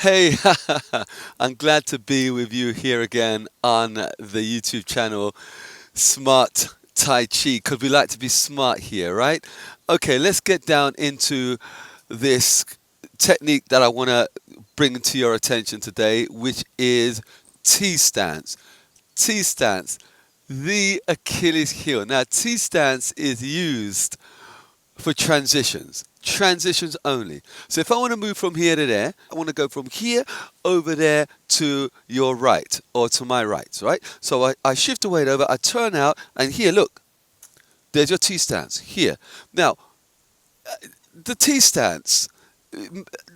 Hey, I'm glad to be with you here again on the YouTube channel Smart Tai Chi, because we like to be smart here, right? Okay, let's get down into this technique that I want to bring to your attention today, which is T stance. T stance, the Achilles heel. Now, T stance is used for transitions only. So if I want to move from here to there, I want to go from here over there to your right or to my right? So I shift the weight over, I turn out, and here, look, there's your T stance here. Now, the T stance,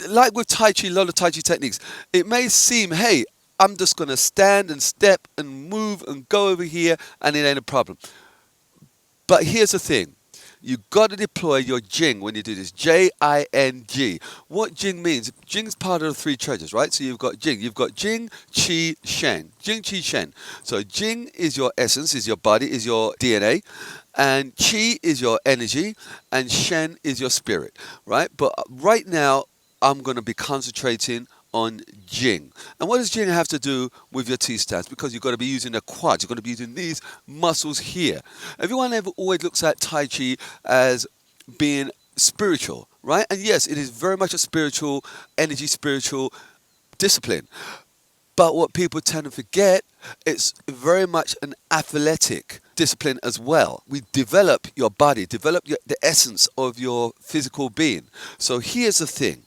like with Tai Chi, a lot of Tai Chi techniques, it may seem, hey, I'm just going to stand and step and move and go over here and it ain't a problem. But here's the thing. You got to deploy your Jing when you do this. Jing. What Jing means? Jing is part of the three treasures, right? So you've got Jing. You've got Jing, Qi, Shen. Jing, Qi, Shen. So Jing is your essence, is your body, is your DNA. And Qi is your energy. And Shen is your spirit, right? But right now, I'm going to be concentrating on Jing. And what does Jing have to do with your T stance? Because you've got to be using the quads. You're going to be using these muscles here. Everyone always looks at Tai Chi as being spiritual, right? And yes, it is very much a spiritual energy, spiritual discipline. But what people tend to forget, it's very much an athletic discipline as well. We develop your body, the essence of your physical being. So here's the thing.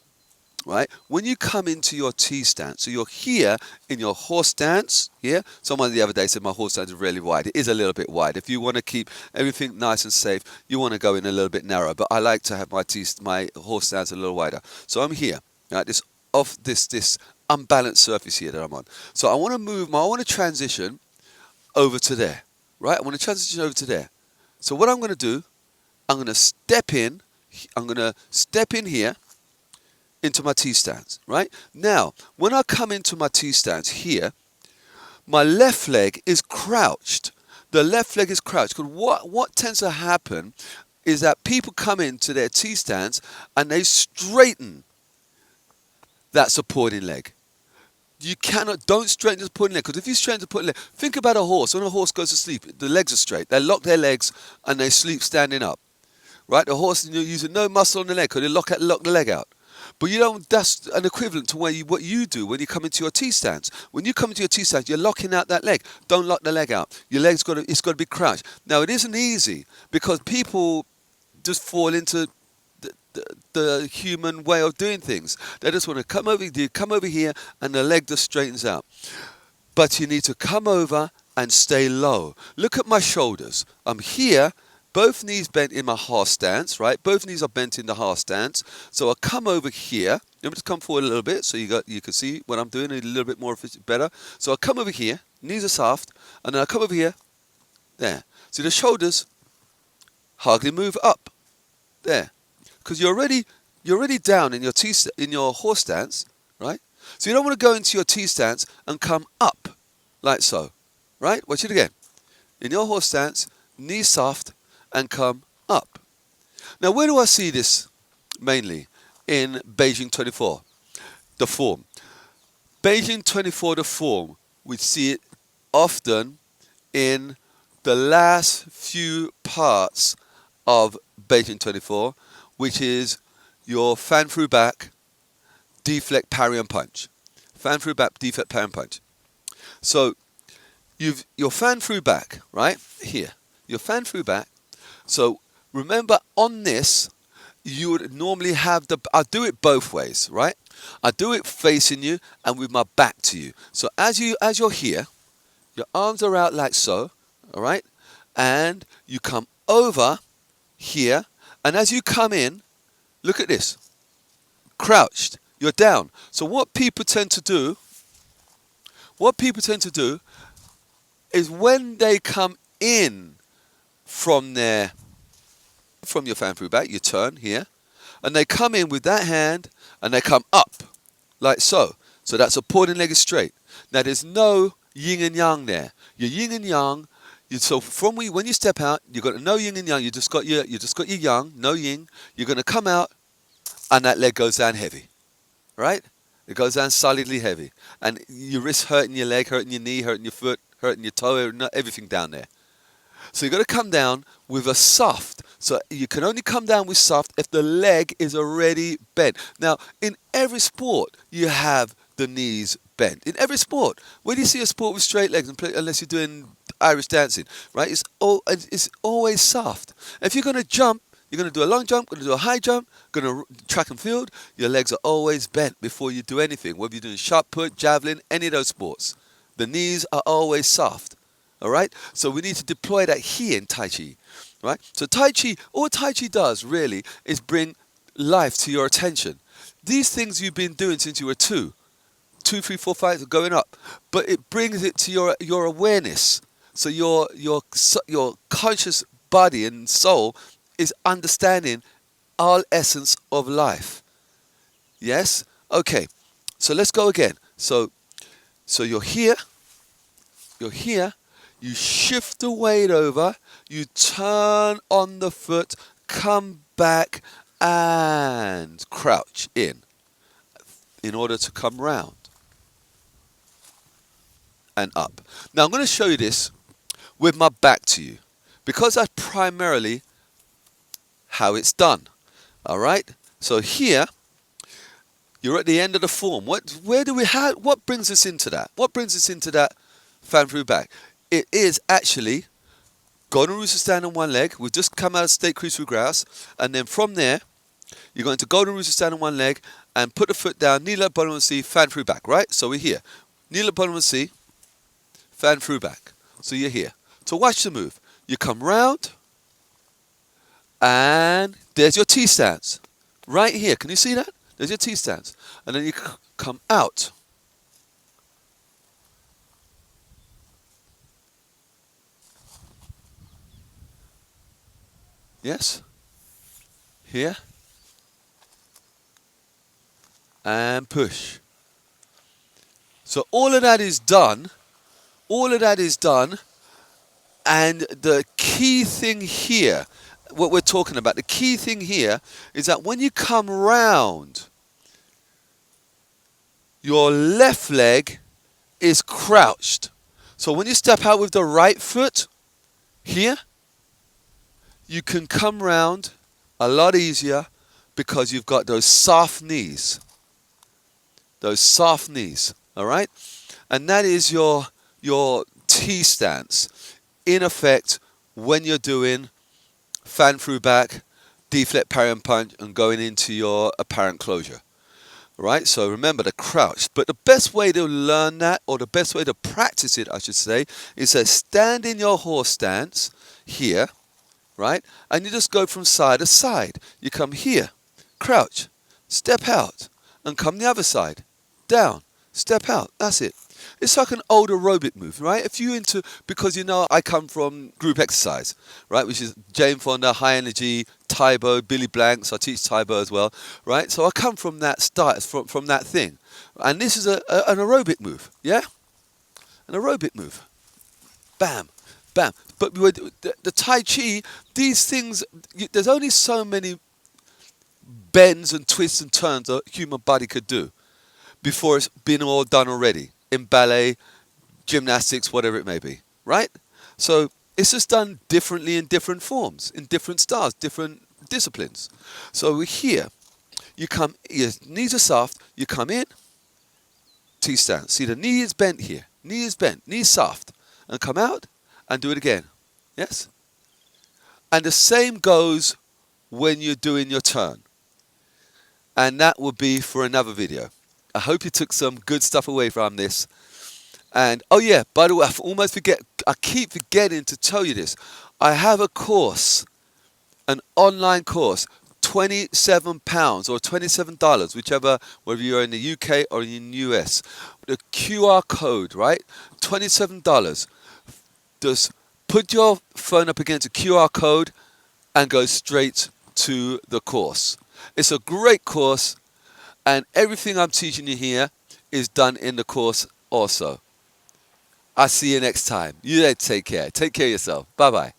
Right? When you come into your T stance, so you're here in your horse stance, yeah? Someone the other day said my horse stance is really wide. It is a little bit wide. If you want to keep everything nice and safe, you want to go in a little bit narrow. But I like to have my horse stance a little wider. So I'm here, right? This unbalanced surface here that I'm on. So I want to I want to transition over to there, right? I want to transition over to there. So what I'm going to do, I'm going to step in here into my T stance, right? Now, when I come into my T stance here, my left leg is crouched. The left leg is crouched. Because what tends to happen is that people come into their T stance and they straighten that supporting leg. Don't straighten the supporting leg, because if you straighten the supporting leg, think about a horse. When a horse goes to sleep, the legs are straight. They lock their legs and they sleep standing up, right? The horse, you're using no muscle on the leg because they lock the leg out. But you don't. That's an equivalent to what you do when you come into your T stance. When you come into your T stance, you're locking out that leg. Don't lock the leg out. Your leg's it's got to be crouched. Now it isn't easy because people just fall into the human way of doing things. They just want to come over here, and the leg just straightens out. But you need to come over and stay low. Look at my shoulders. I'm here. Both knees bent in my horse stance, right? Both knees are bent in the horse stance. So I'll come over here. Let me just come forward a little bit so you can see what I'm doing a little bit more better. So I'll come over here. Knees are soft. And then I'll come over here. There. See, the shoulders hardly move up. There. Because you're already down in your horse stance, right? So you don't want to go into your T stance and come up like so, right? Watch it again. In your horse stance, knees soft, and come up. Now, where do I see this mainly? In Beijing 24, the form. Beijing 24, the form, we see it often in the last few parts of Beijing 24, which is your fan through back, deflect, parry and punch. Fan through back, deflect, parry and punch. So, your fan through back, right? Here. Your fan through back. So remember, on this, you would normally have I do it both ways, right? I do it facing you and with my back to you. So as you're here, your arms are out like so, all right? And you come over here, and as you come in, look at this. Crouched, you're down. So what people tend to do is when they come in from your fan through back, you turn here, and they come in with that hand, and they come up, like so. So that supporting leg is straight. Now there's no yin and yang there. Your yin and yang. So when you step out, you've got no yin and yang. You just got your yang, no yin. You're going to come out, and that leg goes down heavy, right? It goes down solidly heavy. And your wrist hurting your leg, hurting your knee, hurting your foot, hurting your toe, everything down there. So you've got to come down with a soft. So you can only come down with soft if the leg is already bent. Now, in every sport, you have the knees bent. In every sport. When you see a sport with straight legs, unless you're doing Irish dancing, right? It's always soft. If you're going to jump, you're going to do a long jump, going to do a high jump, going to track and field, your legs are always bent before you do anything. Whether you're doing shot put, javelin, any of those sports. The knees are always soft. All right? So we need to deploy that here in Tai Chi. Right? So Tai Chi, all Tai Chi does really is bring life to your attention. These things you've been doing since you were 2, 3, 4, 5, going up. But it brings it to your awareness. So your conscious body and soul is understanding all essence of life. Yes? Okay. So let's go again. So you're here. You're here. You shift the weight over. You turn on the foot. Come back and crouch in order to come round and up. Now I'm going to show you this with my back to you because that's primarily how it's done. All right? So here, you're at the end of the form. What brings us into that? What brings us into that fan through back? It is actually golden rooster stand on one leg. We've just come out of state crease through grass. And then from there, you're going to golden rooster stand on one leg and put the foot down, knee left bottom of the C, fan through back, right? So we're here. Knee left bottom of the C, fan through back. So you're here. So watch the move. You come round, and there's your T stance. Right here. Can you see that? There's your T stance. And then you come out. Yes? Here. And push. So all of that is done. All of that is done. And the key thing here, what we're talking about, the key thing here is that when you come round, your left leg is crouched. So when you step out with the right foot, here, you can come round a lot easier because you've got those soft knees. Those soft knees, all right? And that is your T stance. In effect, when you're doing fan through back, deflect, parry and punch, and going into your apparent closure. Right? So remember the crouch. But the best way to learn that, or the best way to practice it, I should say, is to stand in your horse stance here, right? And you just go from side to side. You come here, crouch, step out, and come the other side. Down, step out. That's it. It's like an old aerobic move, right? If you into, because you know I come from group exercise, right? Which is Jane Fonda, high energy, Taibo, Billy Blanks. I teach Taibo as well, right? So I come from that start, from that thing. And this is an aerobic move, yeah? An aerobic move. Bam, bam. But with the Tai Chi, these things, there's only so many bends and twists and turns a human body could do before it's been all done already. In ballet, gymnastics, whatever it may be, right? So it's just done differently in different forms, in different styles, different disciplines. So we're here. You come, your knees are soft, you come in, T stance. See, the knee is bent here. Knee is bent, knee is soft. And come out and do it again. Yes? And the same goes when you're doing your turn. And that will be for another video. I hope you took some good stuff away from this. And, oh yeah, by the way, I keep forgetting to tell you this. I have a course, an online course, £27 or $27, whichever, whether you're in the UK or in the US. The QR code, right? $27. Just put your phone up against a QR code and go straight to the course. It's a great course. And everything I'm teaching you here is done in the course also. I'll see you next time. You take care. Take care of yourself. Bye-bye.